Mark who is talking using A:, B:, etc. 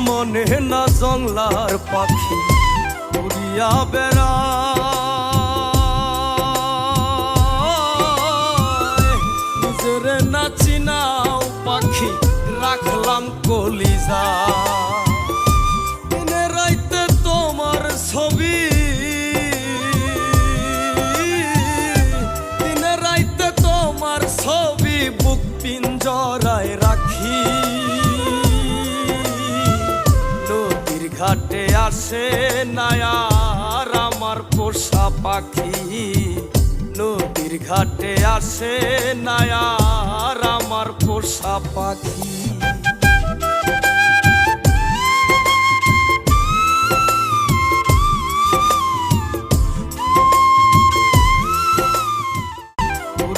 A: মনে না জংলার পাখি উড়িয়া বেড়ায়, নিজেরে না চিনাও পাখি রাখলাম কলিজা। দিনে রাইতে তোমার ছবি, দিনে রাইতে তোমার ছবি বুক পিঞ্জরায় রাখি। নদীর ঘাটে আসে না আর আমার পোষা পাখি, নদীর ঘাটে আসে না আর আমার পোষা পাখি।